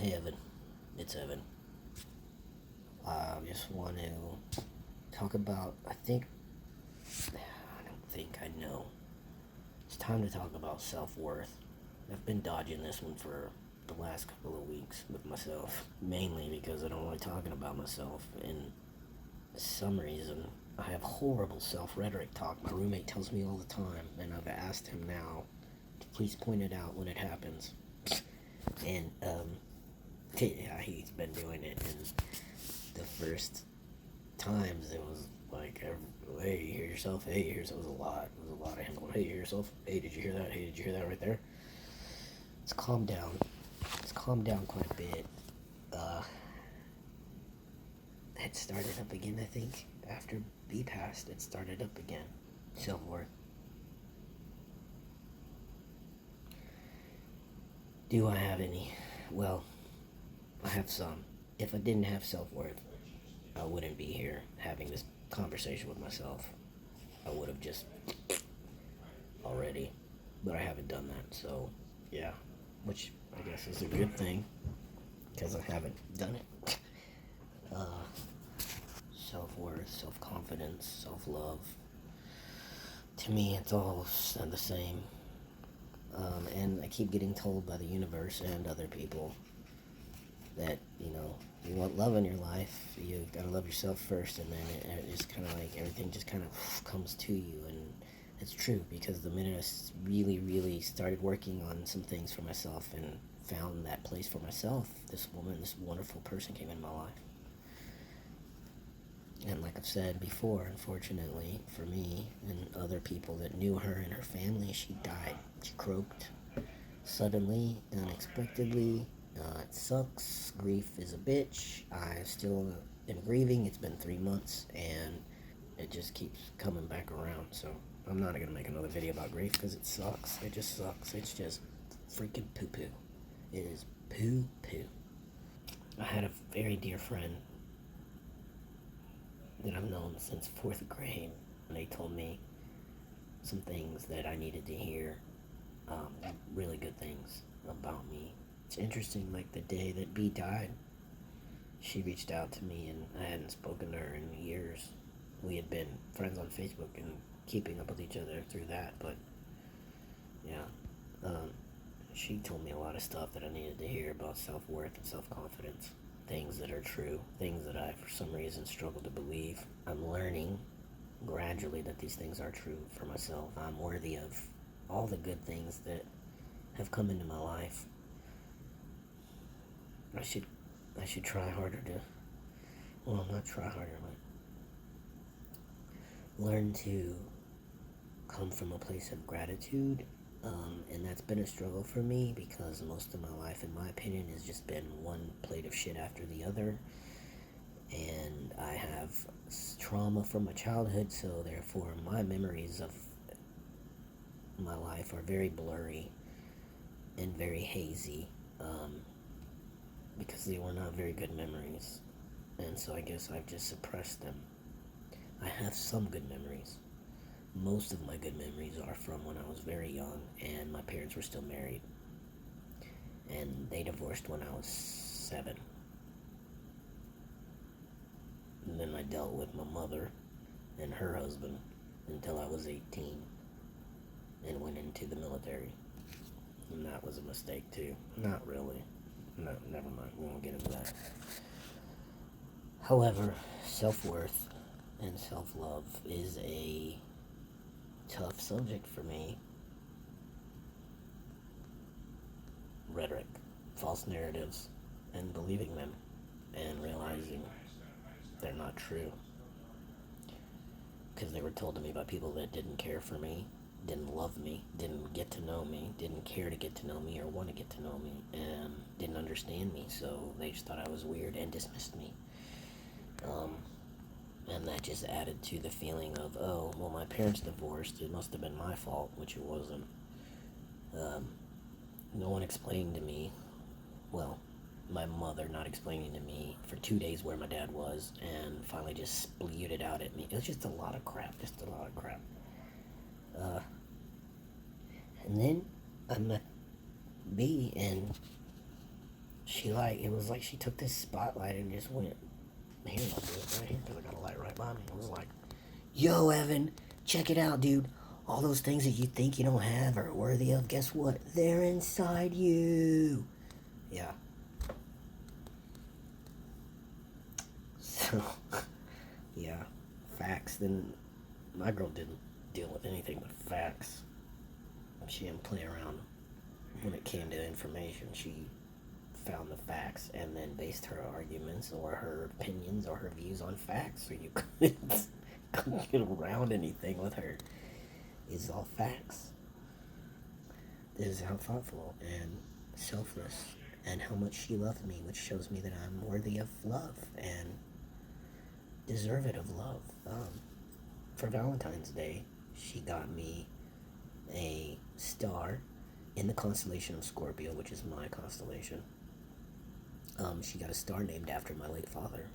Hey Evan, it's Evan. I just want to talk about, I know. It's time to talk about self-worth. I've been dodging this one for the last couple of weeks with myself, mainly because I don't like talking about myself, and for some reason, I have horrible self-rhetoric talk. My roommate tells me all the time, and I've asked him now to please point it out when it happens. And, yeah, he's been doing it, and the first times it was like, hey, you hear yourself? Hey, you hear yourself? It was a lot. It was a lot of him going, hey, you hear yourself? Hey, did you hear that? Hey, did you hear that right there? It's calmed down. It's calmed down quite a bit. It started up again, I think. After B passed, it started up again. Self-worth. Do I have any? Well, I have some. If I didn't have self-worth, I wouldn't be here having this conversation with myself. I would have just already, but I haven't done that, so yeah, which I guess is a good thing because I haven't done it. Uh, Self-worth, self-confidence, self-love. To me, it's all the same. And I keep getting told by the universe and other people that, you want love in your life, you've got to love yourself first, and then it's kind of like everything just kind of comes to you. And it's true, because the minute I really, really started working on some things for myself and found that place for myself, this woman, this wonderful person came in my life. And like I've said before, unfortunately for me and other people that knew her and her family, she died. She croaked suddenly, unexpectedly. It sucks. Grief is a bitch. I still am grieving. It's been 3 months, and it just keeps coming back around. So I'm not going to make another video about grief because it sucks. It just sucks. It's just freaking poo-poo. It is poo-poo. I had a very dear friend that I've known since 4th grade, and they told me some things that I needed to hear, really good things about me. It's interesting, like the day that B died, she reached out to me, and I hadn't spoken to her in years. We had been friends on Facebook and keeping up with each other through that, but yeah, she told me a lot of stuff that I needed to hear about self-worth and self-confidence. Things that are true, things that I, for some reason, struggle to believe. I'm learning gradually that these things are true for myself. I'm worthy of all the good things that have come into my life. I should try harder to, well, not try harder, but learn to come from a place of gratitude. And that's been a struggle for me because most of my life, in my opinion, has just been one plate of shit after the other. And I have trauma from my childhood, so therefore my memories of my life are very blurry and very hazy, because they were not very good memories. And so I guess I've just suppressed them. I have some good memories. Most of my good memories are from when I was very young and my parents were still married. And they divorced when I was 7. And then I dealt with my mother and her husband until I was 18 and went into the military. And that was a mistake too. Not really. No, never mind. We won't get into that. However, self-worth and self-love is a tough subject for me. Rhetoric, false narratives, and believing them, and realizing they're not true. Because they were told to me by people that didn't care for me, didn't love me, didn't get to know me, didn't care to get to know me or want to get to know me, and didn't understand me, so they just thought I was weird and dismissed me. And that just added to the feeling of, oh, well, my parents divorced, it must have been my fault, which it wasn't. No one explained to me, well, my mother not explaining to me for 2 days where my dad was, and finally just spewed it out at me. It was just a lot of crap, And then I met B, and it was like she took this spotlight and just went, here, I'll do it right here because I got a light right by me. I was like, yo, Evan, check it out, dude. All those things that you think you don't have or are worthy of, guess what? They're inside you. Yeah. So, yeah, facts. Then my girl didn't deal with anything but facts. She didn't play around when it came to information. She found the facts and then based her arguments or her opinions or her views on facts. So you couldn't get around anything with her. It's all facts. This is how thoughtful and selfless and how much she loved me, which shows me that I'm worthy of love and deserve it of love. For Valentine's Day, she got me a star in the constellation of Scorpio, which is my constellation. She got a star named after my late father.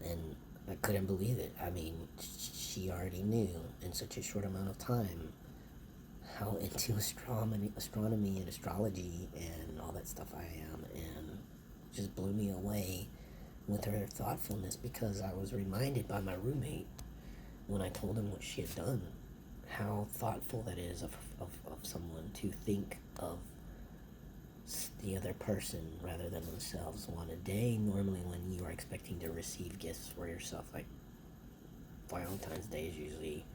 And I couldn't believe it. I mean, she already knew in such a short amount of time how into astronomy and astrology and all that stuff I am, and just blew me away with her thoughtfulness, because I was reminded by my roommate when I told him what she had done, how thoughtful that is of someone to think of the other person rather than themselves. On a day normally when you are expecting to receive gifts for yourself, like Valentine's Day is usually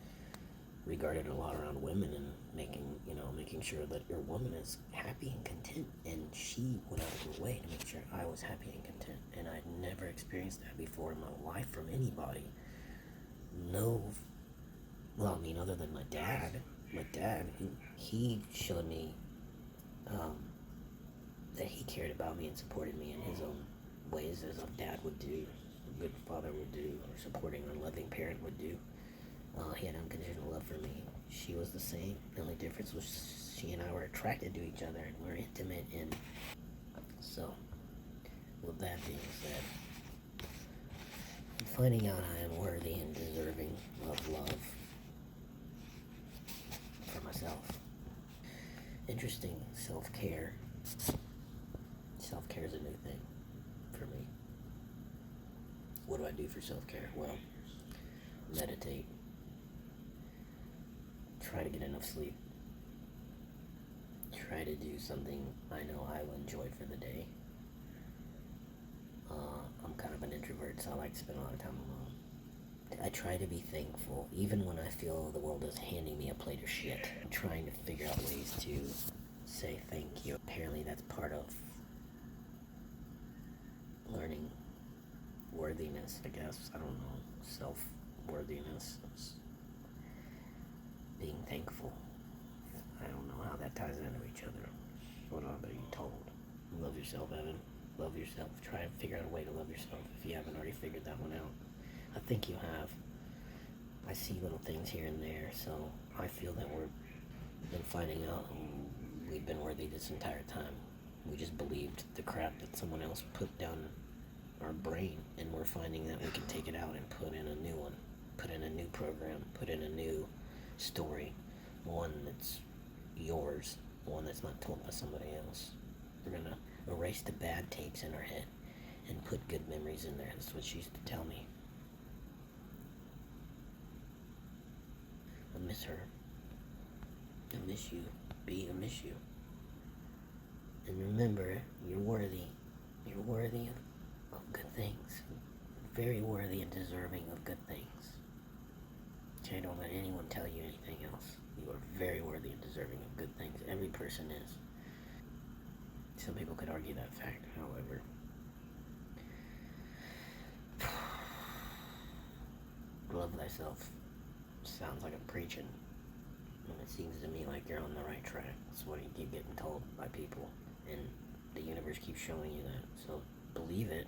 regarded a lot around women and making sure that your woman is happy and content, and she went out of her way to make sure I was happy and content, and I'd never experienced that before in my life from anybody. No, well, I mean, other than my dad, he showed me that he cared about me and supported me in his own ways, as a dad would do, a good father would do, or supporting or loving parent would do. He had unconditional love for me. She was the same. The only difference was she and I were attracted to each other and we were intimate. And so, with that being said, I'm finding out I am worthy and deserving of love for myself. Interesting, self-care. Self-care is a new thing for me. What do I do for self-care? Well, meditate. Try to get enough sleep. Try to do something I know I will enjoy for the day. I'm kind of an introvert, so I like to spend a lot of time alone. I try to be thankful, even when I feel the world is handing me a plate of shit. I'm trying to figure out ways to say thank you. Apparently that's part of learning worthiness, I guess. I don't know. Self-worthiness. Being thankful. I don't know how that ties into each other. What are you told? Love yourself, Evan. Love yourself. Try and figure out a way to love yourself if you haven't already figured that one out. I think you have. I see little things here and there, so I feel that we've been finding out we've been worthy this entire time. We just believed the crap that someone else put down our brain, and we're finding that we can take it out and put in a new one, put in a new program, put in a new story, one that's yours, one that's not told by somebody else. We're gonna erase the bad tapes in our head and put good memories in there. That's what she used to tell me. I miss her. I miss you. B, I miss you. And remember, you're worthy. You're worthy of good things. Very worthy and deserving of good things. Okay, don't let anyone tell you anything else. You are very worthy and deserving of good things. Every person is. Some people could argue that fact, however. Love thyself sounds like I'm preaching. And it seems to me like you're on the right track. That's what you keep getting told by people. And the universe keeps showing you that. So believe it,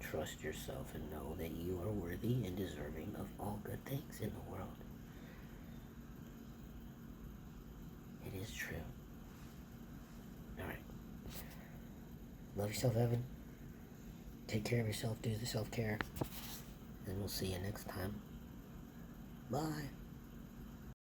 trust yourself, and know that you are worthy and deserving of all good things in the world. It is true. Alright. Love yourself, Evan. Take care of yourself. Do the self-care. And we'll see you next time. Bye.